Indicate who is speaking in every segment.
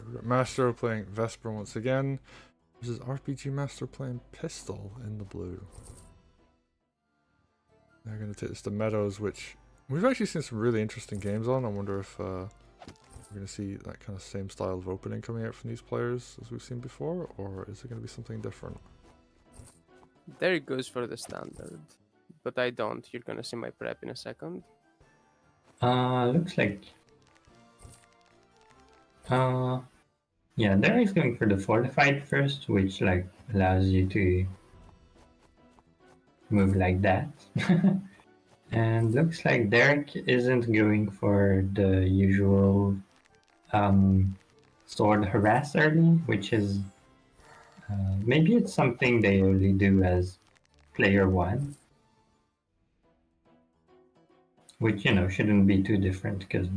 Speaker 1: we've got Mastro playing Vesper once again. This is RPG Master playing Pistil in the blue. They're going to take this to Meadows, which we've actually seen some really interesting games on. I wonder if we're going to see that kind of same style of opening coming out from these players as we've seen before, or is it going to be something different?
Speaker 2: Derrick goes for the standard, but I don't. You're gonna see my prep in a second.
Speaker 3: Looks like... yeah, Derrick's going for the fortified first, which like allows you to move like that. And looks like Derrick isn't going for the usual sword harass early, which is maybe it's something they only do as player 1. Which, you know, shouldn't be too different because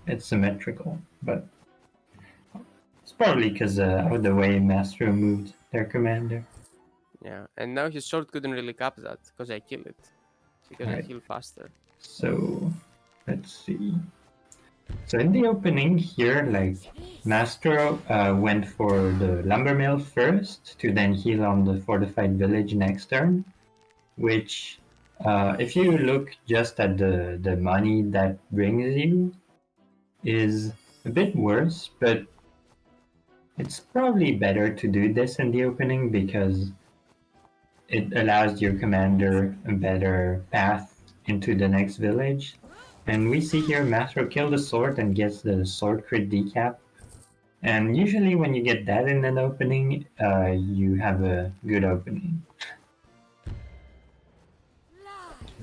Speaker 3: it's symmetrical, but it's probably because of the way Mastro moved their commander.
Speaker 2: Yeah, and now his sword couldn't really cap that because I kill it. Because I
Speaker 3: Right.
Speaker 2: heal faster.
Speaker 3: So, let's see. So in the opening here, like, Mastro went for the lumber mill first to then heal on the fortified village next turn, which, if you look just at the money that brings you, is a bit worse, but it's probably better to do this in the opening because it allows your commander a better path into the next village. And we see here Mastro kill the sword and gets the sword crit decap. And usually when you get that in an opening, you have a good opening.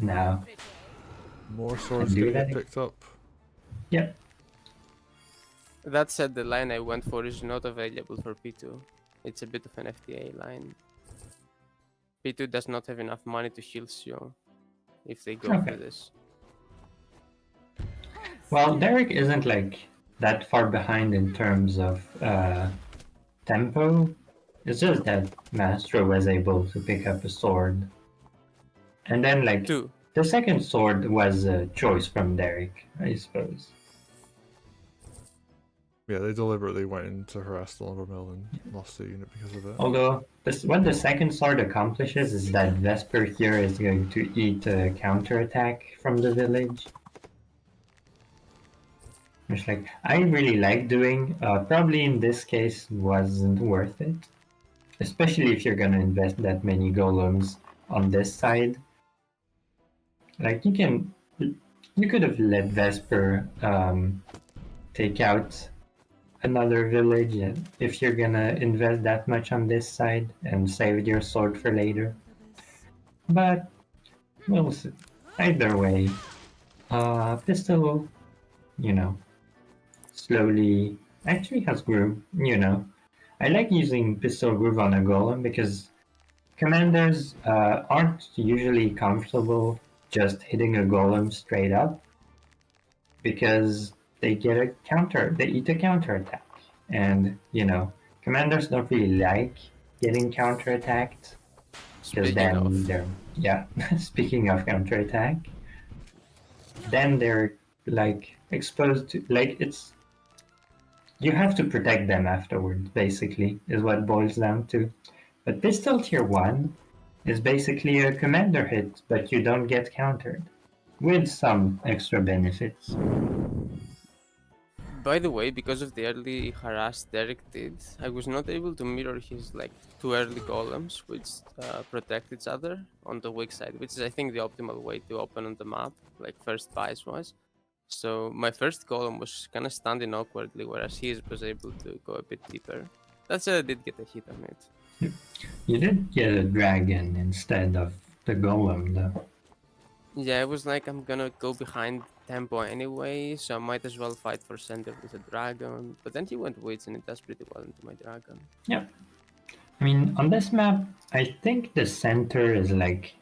Speaker 3: Now,
Speaker 1: More swords
Speaker 3: do
Speaker 1: going to
Speaker 3: that.
Speaker 1: get picked up.
Speaker 3: Yep.
Speaker 2: That said, the line I went for is not available for P2. It's a bit of an FTA line. P2 does not have enough money to heal you if they go for this.
Speaker 3: Well, Derrick isn't like that far behind in terms of tempo. It's just that Mastro was able to pick up a sword. And then like the second sword was a choice from Derrick, I suppose.
Speaker 1: Yeah, they deliberately went in to harass the lumber mill and lost the unit because of it.
Speaker 3: Although, what the second sword accomplishes is that Vesper here is going to eat a counterattack from the village. Which, like, I really like doing, probably in this case wasn't worth it. Especially if you're gonna invest that many golems on this side. Like, you could have let Vesper take out another village if you're gonna invest that much on this side and save your sword for later. But we'll see. Either way, Pistil, you know, slowly actually has groove, you know. I like using Pistil Groove on a golem because commanders aren't usually comfortable just hitting a golem straight up because they get a counter, they eat a counter attack. And, you know, commanders don't really like getting counter attacked. Because then they're, yeah, speaking of counter attack, then they're like exposed to, like, it's, you have to protect them afterwards, basically, is what it boils down to. But Pistil Tier 1 is basically a commander hit, but you don't get countered, with some extra benefits.
Speaker 2: By the way, because of the early harass Derrick did, I was not able to mirror his like 2 early golems, which protect each other on the weak side, which is I think the optimal way to open on the map, like first buys was. So my first golem was kind of standing awkwardly, whereas he was able to go a bit deeper. That said, I did get a hit on it.
Speaker 3: You did get a dragon instead of the golem, though.
Speaker 2: Yeah, it was like I'm gonna go behind tempo anyway, so I might as well fight for center with a dragon. But then he went witch and it does pretty well into my dragon.
Speaker 3: Yeah. I mean, on this map, I think the center is like...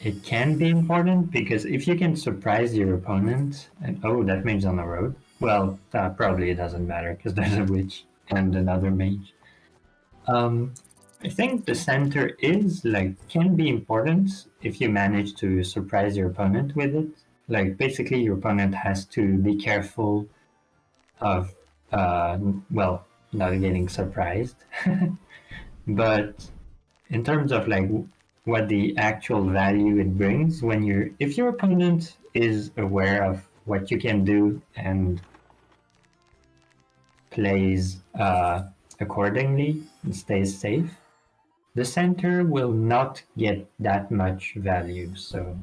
Speaker 3: It can be important because if you can surprise your opponent, and oh, that mage's on the road. Well, probably it doesn't matter because there's a witch and another mage. I think the center is like can be important if you manage to surprise your opponent with it. Like basically, your opponent has to be careful of well, not getting surprised. But in terms of like what the actual value it brings when you're if your opponent is aware of what you can do and plays accordingly and stays safe, the center will not get that much value. So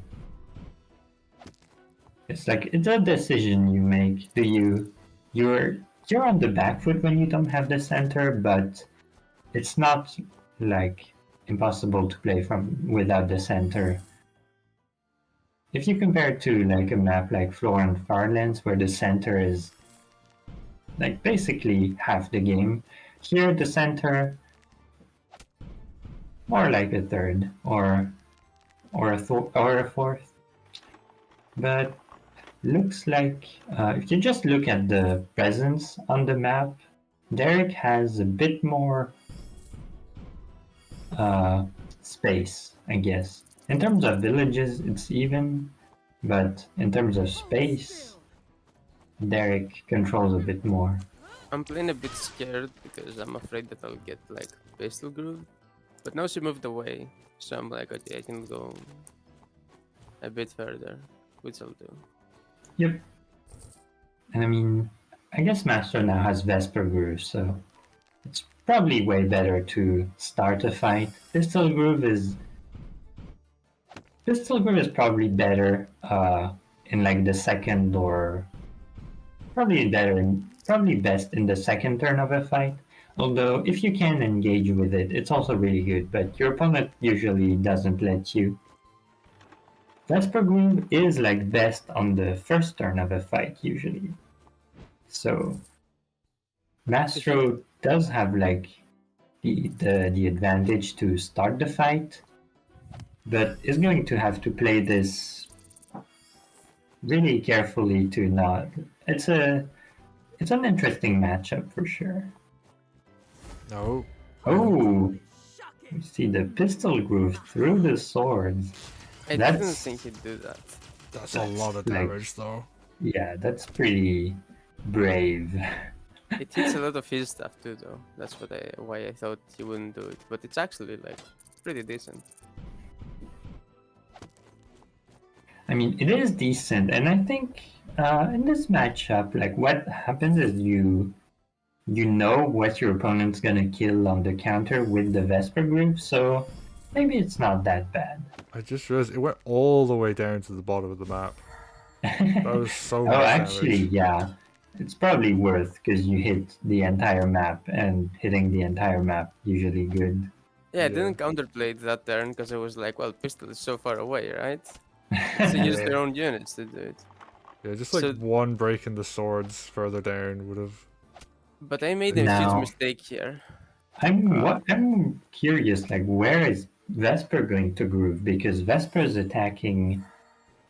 Speaker 3: it's like it's a decision you make. Do you're on the back foot when you don't have the center, but it's not like impossible to play from without the center. If you compare it to like a map like Floor and Farlands where the center is like basically half the game, here the center more like a third or a fourth. But looks like if you just look at the presence on the map, Derrick has a bit more uh, space, I guess. In terms of villages, it's even, but in terms of space, Derrick controls a bit more.
Speaker 2: I'm playing a bit scared because I'm afraid that I'll get like Pistil groove. But now she moved away, so I'm like, okay, I can go a bit further, which I'll do.
Speaker 3: Yep. And I mean, I guess Mastro now has Vesper Groove, so it's probably way better to start a fight. Pistol Groove is probably better in like the second or probably best in the second turn of a fight. Although if you can engage with it, it's also really good, but your opponent usually doesn't let you. Vesper Groove is like best on the first turn of a fight usually. So Mastro does have like the advantage to start the fight, but is going to have to play this really carefully to not. It's an interesting matchup for sure.
Speaker 1: No.
Speaker 3: Oh, you see the pistol groove through the swords.
Speaker 2: I
Speaker 3: That's-
Speaker 2: didn't think he'd do that.
Speaker 1: That's a lot of
Speaker 3: like-
Speaker 1: damage, though.
Speaker 3: Yeah, that's pretty brave.
Speaker 2: It hits a lot of his stuff too, though. That's why I thought he wouldn't do it. But it's actually like pretty decent.
Speaker 3: I mean, it is decent, and I think in this matchup, like what happens is you know what your opponent's gonna kill on the counter with the Vesper Groove, so maybe it's not that bad.
Speaker 1: I just realized it went all the way down to the bottom of the map. That was so much
Speaker 3: Oh, actually,
Speaker 1: damage.
Speaker 3: yeah. It's probably worth because you hit the entire map, and hitting the entire map usually good.
Speaker 2: Yeah, I
Speaker 1: Yeah.
Speaker 2: didn't counterplay it that turn because I was like, well, Pistil is so far away, right? So use their own units to do it.
Speaker 1: Yeah, just like
Speaker 2: So-
Speaker 1: one break in the swords further down would have.
Speaker 2: But I made a
Speaker 3: Now-
Speaker 2: huge mistake here.
Speaker 3: I'm curious, like where is Vesper going to groove? Because Vesper is attacking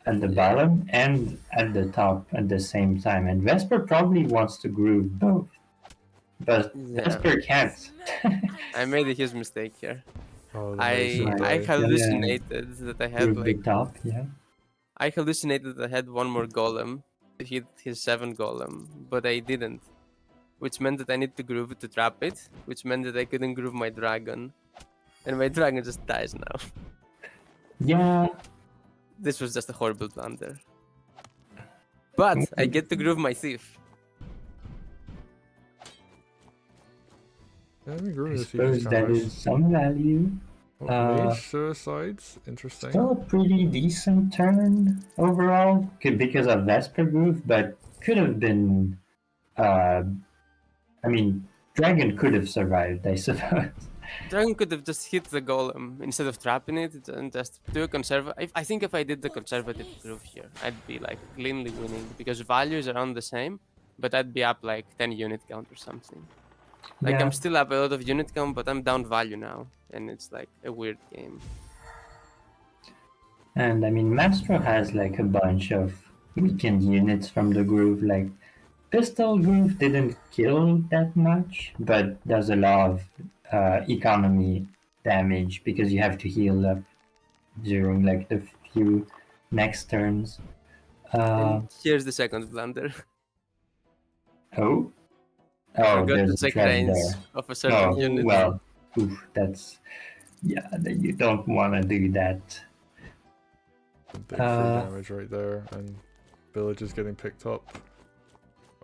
Speaker 3: at the bottom and at the top at the same time, and Vesper probably wants to groove both, but
Speaker 2: Yeah.
Speaker 3: Vesper can't.
Speaker 2: I made a huge mistake here.
Speaker 1: Oh, the
Speaker 2: I
Speaker 1: Mason
Speaker 2: I
Speaker 1: play.
Speaker 2: hallucinated that I had
Speaker 3: Groove the
Speaker 2: like
Speaker 3: top, yeah.
Speaker 2: I hallucinated that I had one more golem to hit his 7 golem, but I didn't. Which meant that I need to groove it to trap it, which meant that I couldn't groove my dragon. And my dragon just dies now.
Speaker 3: Yeah,
Speaker 2: This was just a horrible blunder. But I get to groove my thief.
Speaker 1: Yeah, I mean, Groove
Speaker 3: I
Speaker 1: is
Speaker 3: suppose that is some value.
Speaker 1: Oh,
Speaker 3: uh,
Speaker 1: Mage suicides, interesting.
Speaker 3: Still a pretty decent turn overall, because of Vesper Groove, but could have been. I mean, Dragon could have survived, I suppose.
Speaker 2: Dragon could have just hit the golem instead of trapping it and just do a conservative. I think if I did the conservative groove here, I'd be like cleanly winning because value is around the same, but I'd be up like 10 unit count or something. Like
Speaker 3: Yeah.
Speaker 2: I'm still up a lot of unit count, but I'm down value now, and it's like a weird game.
Speaker 3: And I mean, Mastro has like a bunch of weakened units from the groove. Like, Pistol Groove didn't kill that much, but does a lot of economy damage because you have to heal up during like the few next turns.
Speaker 2: And here's the second blunder.
Speaker 3: Oh,
Speaker 2: I
Speaker 3: Oh,
Speaker 2: forgot
Speaker 3: there's
Speaker 2: to
Speaker 3: a
Speaker 2: check
Speaker 3: trap
Speaker 2: range
Speaker 3: there.
Speaker 2: of a certain
Speaker 3: Oh,
Speaker 2: unit.
Speaker 3: well, oof, that's yeah. You don't want to do that.
Speaker 1: Some big free damage right there, and village is getting picked up.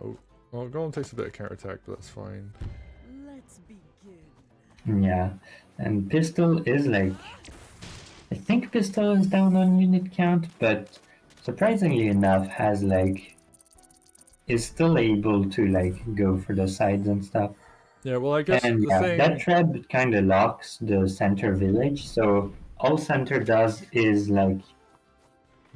Speaker 1: Oh, well, Golem takes a bit of counterattack, but that's fine.
Speaker 4: Let's begin.
Speaker 3: Yeah, and Pistil is like, I think Pistil is down on unit count, but surprisingly enough, has like is still able to like go for the sides and stuff.
Speaker 1: Yeah, well, I guess
Speaker 3: And
Speaker 1: the
Speaker 3: yeah,
Speaker 1: thing.
Speaker 3: that trap kind of locks the center village, so all center does is like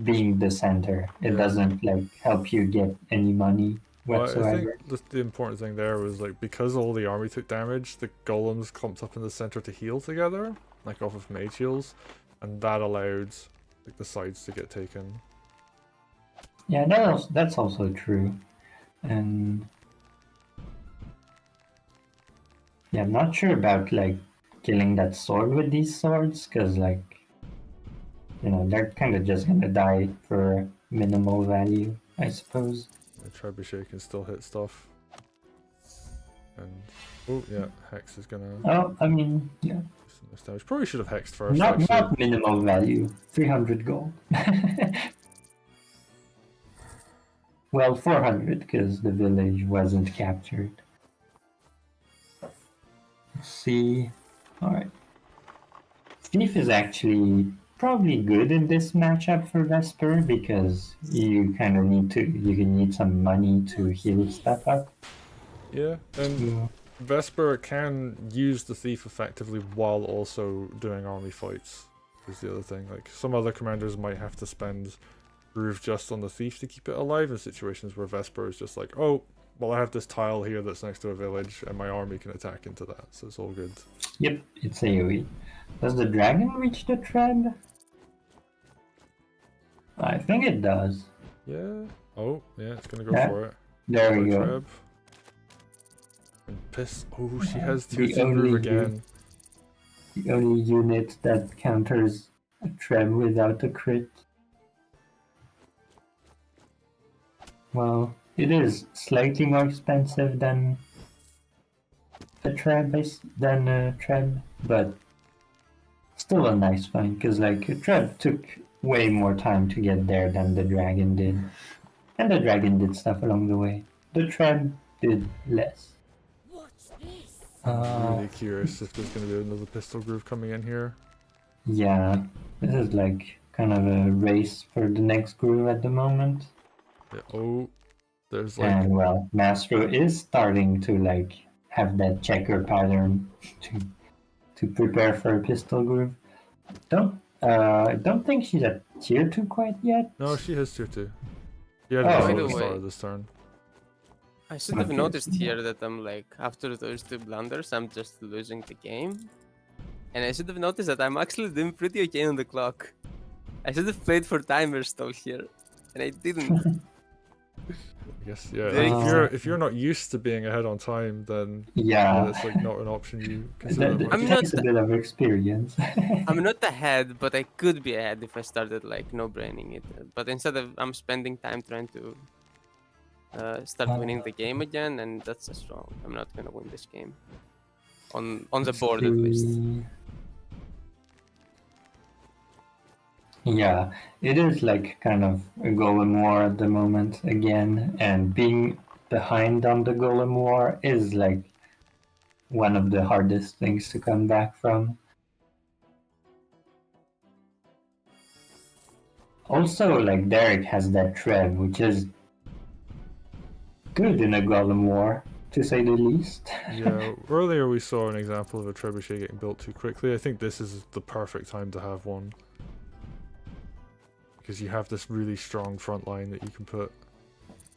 Speaker 3: being the center. It
Speaker 1: Yeah.
Speaker 3: doesn't like help you get any money
Speaker 1: Well, I think
Speaker 3: whatsoever.
Speaker 1: the important thing there was like because all the army took damage, the golems clumped up in the center to heal together, like off of mage heals, and that allowed like the sides to get taken.
Speaker 3: Yeah, that's also true. And yeah, I'm not sure about like killing that sword with these swords, because like, you know, they're kind of just gonna die for minimal value, I suppose.
Speaker 1: The trebuchet can still hit stuff. And oh yeah, Hex is gonna do
Speaker 3: Oh, I mean, yeah,
Speaker 1: some nice damage. Probably should have hexed first.
Speaker 3: not
Speaker 1: Actually.
Speaker 3: minimal value. 300 gold. Well, 400 because the village wasn't captured. Let's see. All right. Thief is actually probably good in this matchup for Vesper because you kind of need some money to heal stuff up.
Speaker 1: Yeah, and Vesper can use the thief effectively while also doing army fights. Is the other thing. Like some other commanders might have to spend groove just on the thief to keep it alive in situations where Vesper is just like, oh, well, I have this tile here that's next to a village, and my army can attack into that, so it's all good.
Speaker 3: Yep, it's AoE. Does the dragon reach the treb? I think it does.
Speaker 1: Yeah. Oh, yeah, it's gonna go
Speaker 3: Yeah,
Speaker 1: for it.
Speaker 3: There we
Speaker 1: Another
Speaker 3: go.
Speaker 1: treb. And piss. Oh, she has
Speaker 3: The
Speaker 1: two groove
Speaker 3: only
Speaker 1: again.
Speaker 3: The only unit that counters a treb without a crit. Well, it is slightly more expensive than a treb, but still a nice find because like a treb took way more time to get there than the dragon did, and the dragon did stuff along the way. The treb did less.
Speaker 4: What's this?
Speaker 1: Really curious if there's gonna be another pistol groove coming in here.
Speaker 3: Yeah, this is like kind of a race for the next groove at the moment.
Speaker 1: Yeah, oh, there's like
Speaker 3: And well, Mastro is starting to like have that checker pattern to prepare for a pistol groove. I don't think she's at tier 2 quite yet.
Speaker 1: no, she has tier 2. Yeah,
Speaker 3: Oh.
Speaker 1: before
Speaker 2: By
Speaker 1: the
Speaker 2: the
Speaker 1: start
Speaker 2: way-
Speaker 1: of this turn.
Speaker 2: I should have
Speaker 3: Okay.
Speaker 2: noticed here that I'm like, after those two blunders, I'm just losing the game. And I should have noticed that I'm actually doing pretty okay on the clock. I should have played for timer stall here, and I didn't.
Speaker 1: I guess yeah.
Speaker 2: Very
Speaker 1: Like, if you're not used to being ahead on time, then
Speaker 3: Yeah,
Speaker 1: that's like not an option you consider.
Speaker 3: that,
Speaker 1: much.
Speaker 2: I'm
Speaker 3: it
Speaker 2: not-
Speaker 3: takes a bit of experience.
Speaker 2: I'm not ahead, but I could be ahead if I started like no-braining it. But instead of I'm spending time trying to start winning the game again, and that's just wrong. I'm not gonna win this game on the board at least.
Speaker 3: Yeah, it is like kind of a golem war at the moment again, and being behind on the golem war is like one of the hardest things to come back from. Also, like Derrick has that treb, which is good in a golem war, to say the least.
Speaker 1: Yeah, earlier we saw an example of a trebuchet getting built too quickly. I think this is the perfect time to have one. Because you have this really strong front line that you can put.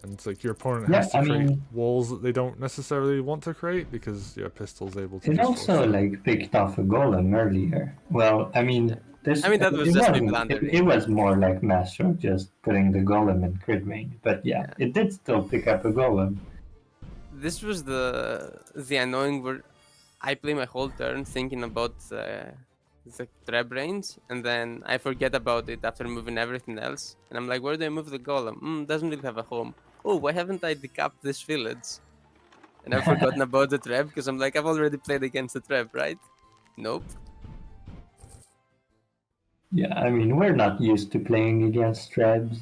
Speaker 1: And it's like your opponent
Speaker 3: Yeah,
Speaker 1: has to
Speaker 3: I
Speaker 1: create
Speaker 3: mean-
Speaker 1: walls that they don't necessarily want to create because yeah, Pistil's able to
Speaker 3: It
Speaker 1: just
Speaker 3: also
Speaker 1: force it.
Speaker 3: like picked off a golem earlier. Well, I mean,
Speaker 2: I mean, that was
Speaker 3: it
Speaker 2: just me
Speaker 3: wasn't-
Speaker 2: blundering.
Speaker 3: It was more like Mastro just putting the golem in crit range, but yeah,
Speaker 2: Yeah.
Speaker 3: it did still pick up a golem.
Speaker 2: This was the annoying where I play my whole turn thinking about the trap range, and then I forget about it after moving everything else. And I'm like, where do I move the golem? Doesn't really have a home. Oh, why haven't I decapped this village? And I've forgotten about the trap because I'm like, I've already played against the trap, right? Nope.
Speaker 3: Yeah, I mean, we're not used to playing against Trebs.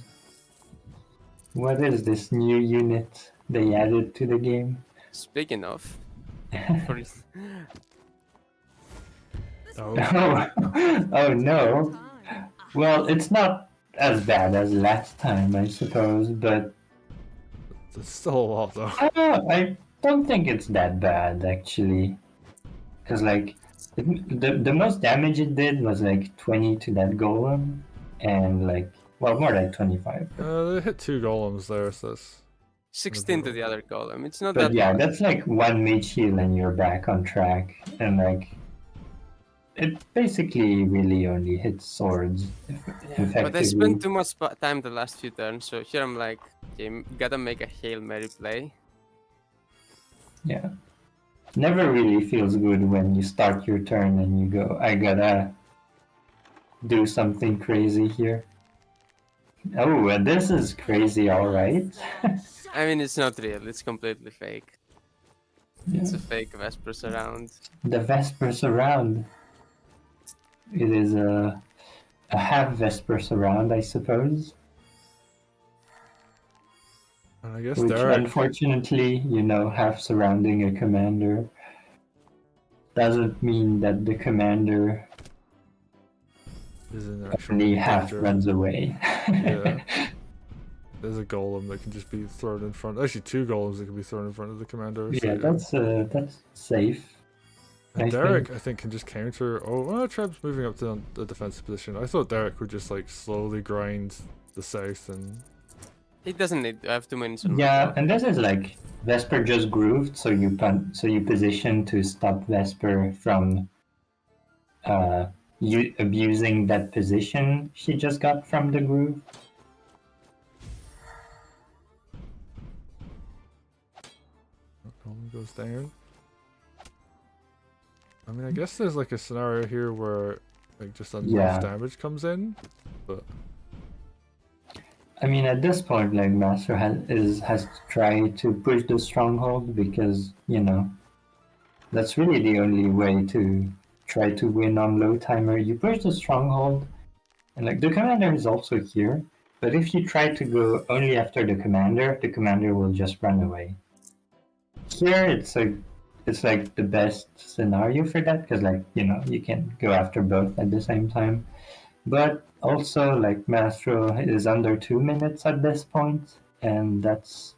Speaker 3: What is this new unit they added to the game?
Speaker 2: Speaking of, for
Speaker 1: Oh,
Speaker 3: Oh no.
Speaker 4: Time.
Speaker 3: Well, it's not as bad as last time, I suppose, but
Speaker 1: it's still a lot though.
Speaker 3: I don't think it's that bad actually. Because like the most damage it did was like 20 to that golem, and like well more like 25.
Speaker 1: They hit 2 golems there, so that's
Speaker 2: 16 to the other column. It's not
Speaker 3: But
Speaker 2: that
Speaker 3: yeah,
Speaker 2: much.
Speaker 3: that's like one mage heal and you're back on track, and like it basically really only hits swords effectively.
Speaker 2: But I spent too much time the last few turns, so here I'm like, okay, gotta make a Hail Mary play.
Speaker 3: Yeah. Never really feels good when you start your turn and you go, I gotta do something crazy here. Oh, this is crazy, alright.
Speaker 2: I mean, it's not real, it's completely fake.
Speaker 3: Yeah.
Speaker 2: It's a fake Vesper surround.
Speaker 3: The Vesper surround. It is a half Vesper surround, I suppose.
Speaker 1: and I guess
Speaker 3: Which
Speaker 1: Derrick
Speaker 3: unfortunately, you know, half surrounding a commander doesn't mean that the commander
Speaker 1: is in actual
Speaker 3: only half
Speaker 1: danger.
Speaker 3: runs away.
Speaker 1: Yeah. There's a golem that can just be thrown in front. Actually, 2 golems that can be thrown in front of the commander. So,
Speaker 3: Yeah, that's safe.
Speaker 1: And
Speaker 3: I
Speaker 1: Derrick, I think, can just counter. Oh, well, Treb's moving up to the defensive position. I thought Derrick would just like slowly grind the south and.
Speaker 2: It doesn't need to have 2 minutes on the
Speaker 3: Yeah,
Speaker 2: clock.
Speaker 3: and this is like Vesper just grooved, so you position to stop Vesper from you abusing that position she just got from the groove.
Speaker 1: Golem goes down. I mean, I guess there's like a scenario here where like just enough
Speaker 3: Yeah.
Speaker 1: damage comes in, but
Speaker 3: I mean, at this point, like Mastro has to try to push the stronghold because you know that's really the only way to try to win on low timer. You push the stronghold, and like the commander is also here. But if you try to go only after the commander will just run away. Here, it's like the best scenario for that because like you know you can go after both at the same time. But also, like, Mastro is under 2 minutes at this point, and that's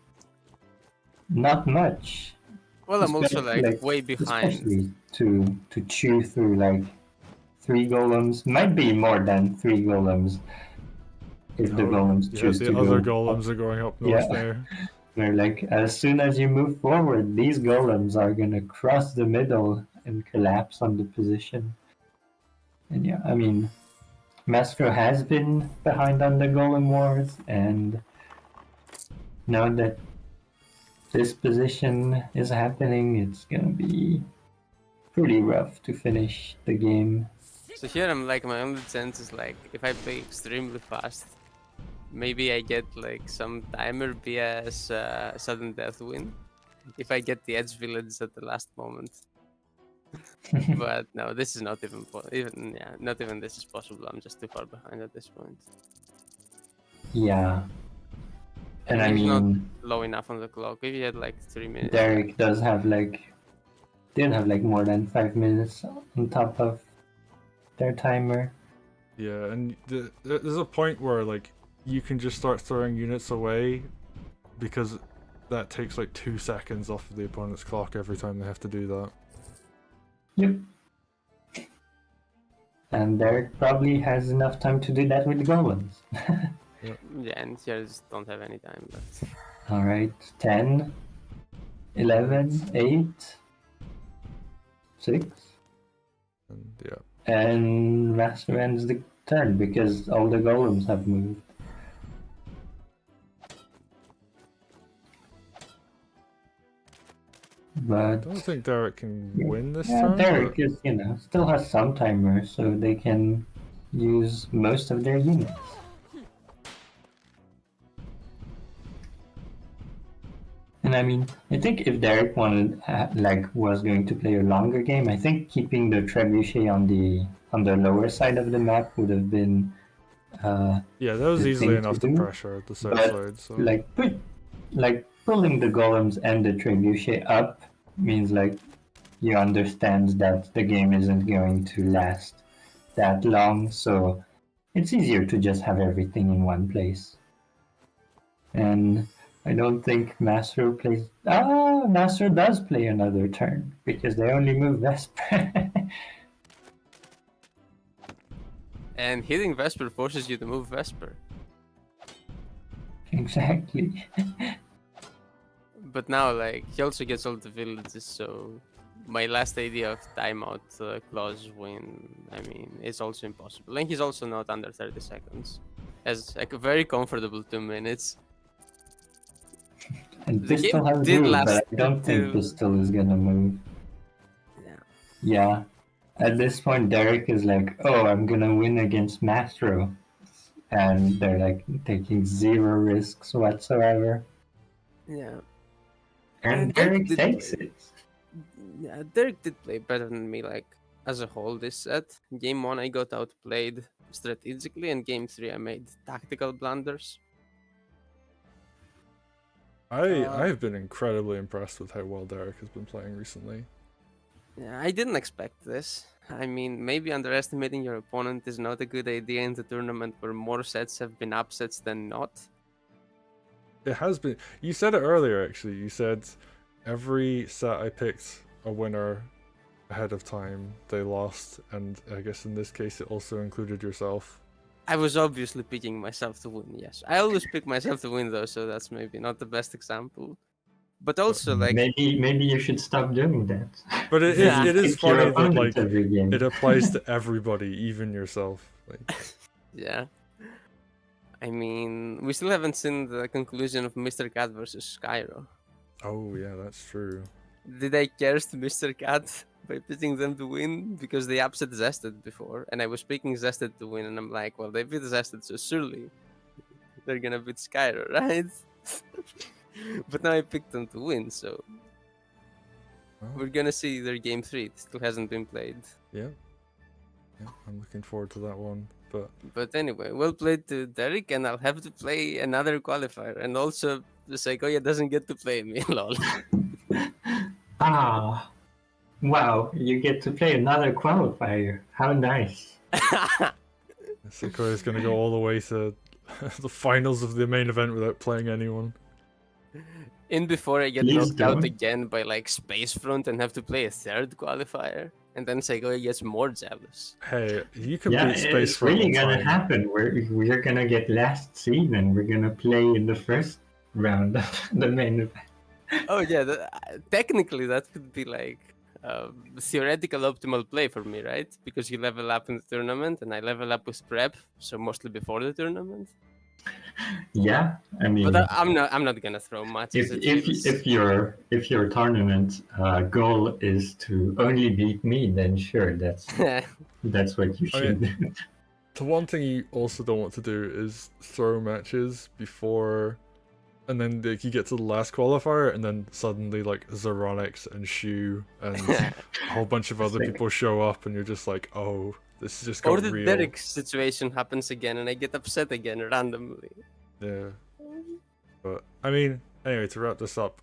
Speaker 3: not much.
Speaker 2: Well, I'm also
Speaker 3: Especially,
Speaker 2: like way behind.
Speaker 3: Especially to chew through, like, 3 golems. Might be more than 3 golems if the golems
Speaker 1: yeah,
Speaker 3: choose
Speaker 1: the
Speaker 3: to
Speaker 1: other
Speaker 3: go
Speaker 1: golems are going up north
Speaker 3: Yeah.
Speaker 1: there.
Speaker 3: Where, like, as soon as you move forward, these golems are gonna cross the middle and collapse on the position. And yeah, I mean, Mastro has been behind on the Golem Wars, and now that this position is happening, it's gonna be pretty rough to finish the game.
Speaker 2: So here I'm like, my only chance is like, if I play extremely fast, maybe I get like some timer BS sudden death win. If I get the edge village at the last moment. But no, this is not even not even this is possible. I'm just too far behind at this point.
Speaker 3: Yeah. And I
Speaker 2: He's not
Speaker 3: mean,
Speaker 2: low enough on the clock. If he had like 3 minutes.
Speaker 3: Derrick did have like more than 5 minutes on top of their timer.
Speaker 1: Yeah, and there's a point where like you can just start throwing units away because that takes like 2 seconds off of the opponent's clock every time they have to do that.
Speaker 3: Yep. And Derrick probably has enough time to do that with golems.
Speaker 2: Yeah, and here I just don't have any time left.
Speaker 3: Alright, 10, 11, 8, 6,
Speaker 1: And yeah,
Speaker 3: and Master ends the turn because all the golems have moved.
Speaker 1: I
Speaker 3: But
Speaker 1: don't think Derrick can win this
Speaker 3: yeah,
Speaker 1: turn.
Speaker 3: Derrick
Speaker 1: but
Speaker 3: is, you know, still has some timer, so they can use most of their units. And And I mean, I think if Derrick wanted, was going to play a longer game, I think keeping the trebuchet on the lower side of the map would have been
Speaker 1: Yeah, that was
Speaker 3: the
Speaker 1: easily
Speaker 3: thing to
Speaker 1: enough to
Speaker 3: do.
Speaker 1: pressure the south
Speaker 3: But
Speaker 1: side. So
Speaker 3: pulling the golems and the trebuchet up means like you understand that the game isn't going to last that long, so it's easier to just have everything in one place. And I don't think Mastro plays. Ah, Mastro does play another turn because they only move Vesper.
Speaker 2: And hitting Vesper forces you to move Vesper.
Speaker 3: Exactly.
Speaker 2: But now, like, he also gets all the villages, so my last idea of timeout clause win, I mean, it's also impossible. And he's also not under 30 seconds. Has like a very comfortable 2 minutes.
Speaker 3: And
Speaker 2: The
Speaker 3: Pistil
Speaker 2: game
Speaker 3: has
Speaker 2: did
Speaker 3: moved,
Speaker 2: last
Speaker 3: but I don't think
Speaker 2: till-
Speaker 3: Pistil is gonna move.
Speaker 2: Yeah.
Speaker 3: Yeah. At this point, Derrick is like, oh, I'm gonna win against Mastro. And they're like taking zero risks whatsoever.
Speaker 2: Yeah.
Speaker 3: And
Speaker 2: Derrick
Speaker 3: Derrick
Speaker 2: did
Speaker 3: takes
Speaker 2: play.
Speaker 3: it.
Speaker 2: Yeah, Derrick did play better than me, like, as a whole this set. Game 1, I got outplayed strategically, and Game 3, I made tactical blunders.
Speaker 1: I've been incredibly impressed with how well Derrick has been playing recently.
Speaker 2: Yeah, I didn't expect this. I mean, maybe underestimating your opponent is not a good idea in the tournament where more sets have been upsets than not.
Speaker 1: It has been. You said it earlier, actually. You said every set I picked a winner ahead of time, they lost, and I guess in this case it also included yourself.
Speaker 2: I was obviously picking myself to win, yes. I always pick myself to win though, so that's maybe not the best example. But also, like,
Speaker 3: Maybe you should stop doing that.
Speaker 1: But it
Speaker 2: Yeah.
Speaker 1: is
Speaker 3: Pick your
Speaker 1: funny that
Speaker 3: opponent
Speaker 1: like
Speaker 3: every game.
Speaker 1: it applies to everybody, even yourself. Like,
Speaker 2: yeah. I mean, we still haven't seen the conclusion of Mr. Cat versus Skyro.
Speaker 1: oh yeah, that's true.
Speaker 2: Did I curse Mr. Cat by picking them to win? Because they upset Zested before, and I was picking Zested to win, and I'm like, well, they beat Zested, so surely they're gonna beat Skyro, right? But now I picked them to win, so
Speaker 1: Well,
Speaker 2: we're gonna see their game 3. It still hasn't been played.
Speaker 1: yeah, I'm looking forward to that one.
Speaker 2: But anyway, well played to Derrick, and I'll have to play another qualifier. And also, the Saykoya doesn't get to play me, lol.
Speaker 3: Ah, wow! You get to play another qualifier. How nice!
Speaker 1: Saykoya is gonna go all the way to the finals of the main event without playing anyone.
Speaker 2: In before I get
Speaker 3: Please
Speaker 2: knocked out
Speaker 3: don't.
Speaker 2: again by like Spacefront and have to play a third qualifier, and then Saykoya gets more jealous.
Speaker 1: Hey, you can
Speaker 3: Yeah,
Speaker 1: beat Space
Speaker 3: it's
Speaker 1: for
Speaker 3: really
Speaker 1: all
Speaker 3: gonna
Speaker 1: time.
Speaker 3: happen. We're gonna get last seed, and we're gonna play in the first round of the main event.
Speaker 2: Oh yeah, technically that could be like theoretical optimal play for me, right? Because you level up in the tournament, and I level up with prep, so mostly before the tournament.
Speaker 3: Yeah, I mean,
Speaker 2: But I'm not gonna throw matches.
Speaker 3: if your tournament goal is to only beat me, then sure, that's what you
Speaker 1: I
Speaker 3: should do.
Speaker 1: The one thing you also don't want to do is throw matches before, and then like, you get to the last qualifier, and then suddenly like Zeronix and Shu and a whole bunch of other people show up, and you're just like, oh, this just got
Speaker 2: or the
Speaker 1: real.
Speaker 2: Derrick situation happens again, and I get upset again randomly.
Speaker 1: Yeah. But I mean, anyway, to wrap this up,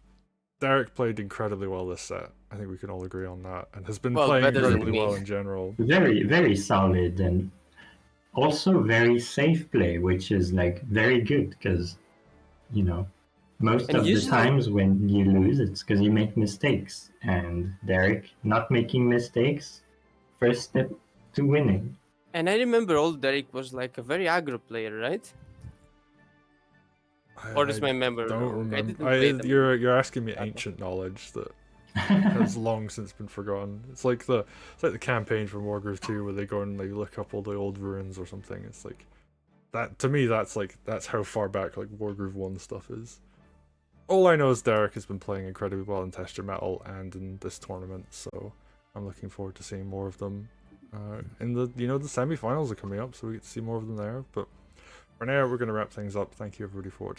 Speaker 1: Derrick played incredibly well this set. I think we can all agree on that, and has been
Speaker 2: Well,
Speaker 1: playing
Speaker 2: better than
Speaker 1: incredibly
Speaker 2: me.
Speaker 1: well in general.
Speaker 3: Very, very solid, and also very safe play, which is like very good because, you know, most
Speaker 2: And
Speaker 3: of the
Speaker 2: usually-
Speaker 3: times when you lose, it's because you make mistakes. And Derrick not making mistakes, first step to winning.
Speaker 2: And I remember old Derrick was like a very aggro player, right? Or is my memory
Speaker 1: don't
Speaker 2: wrong? I
Speaker 1: remember.
Speaker 2: didn't play them.
Speaker 1: You're asking me
Speaker 2: Okay.
Speaker 1: ancient knowledge that has long since been forgotten. It's like the campaign from Wargroove 2 where they go and they look up all the old ruins or something. It's like that to me. That's how far back like Wargroove 1 stuff is. All I know is Derrick has been playing incredibly well in Test Your Metal and in this tournament, so I'm looking forward to seeing more of them. In the semi-finals are coming up, so we get to see more of them there. But for now, we're going to wrap things up. Thank you everybody for watching.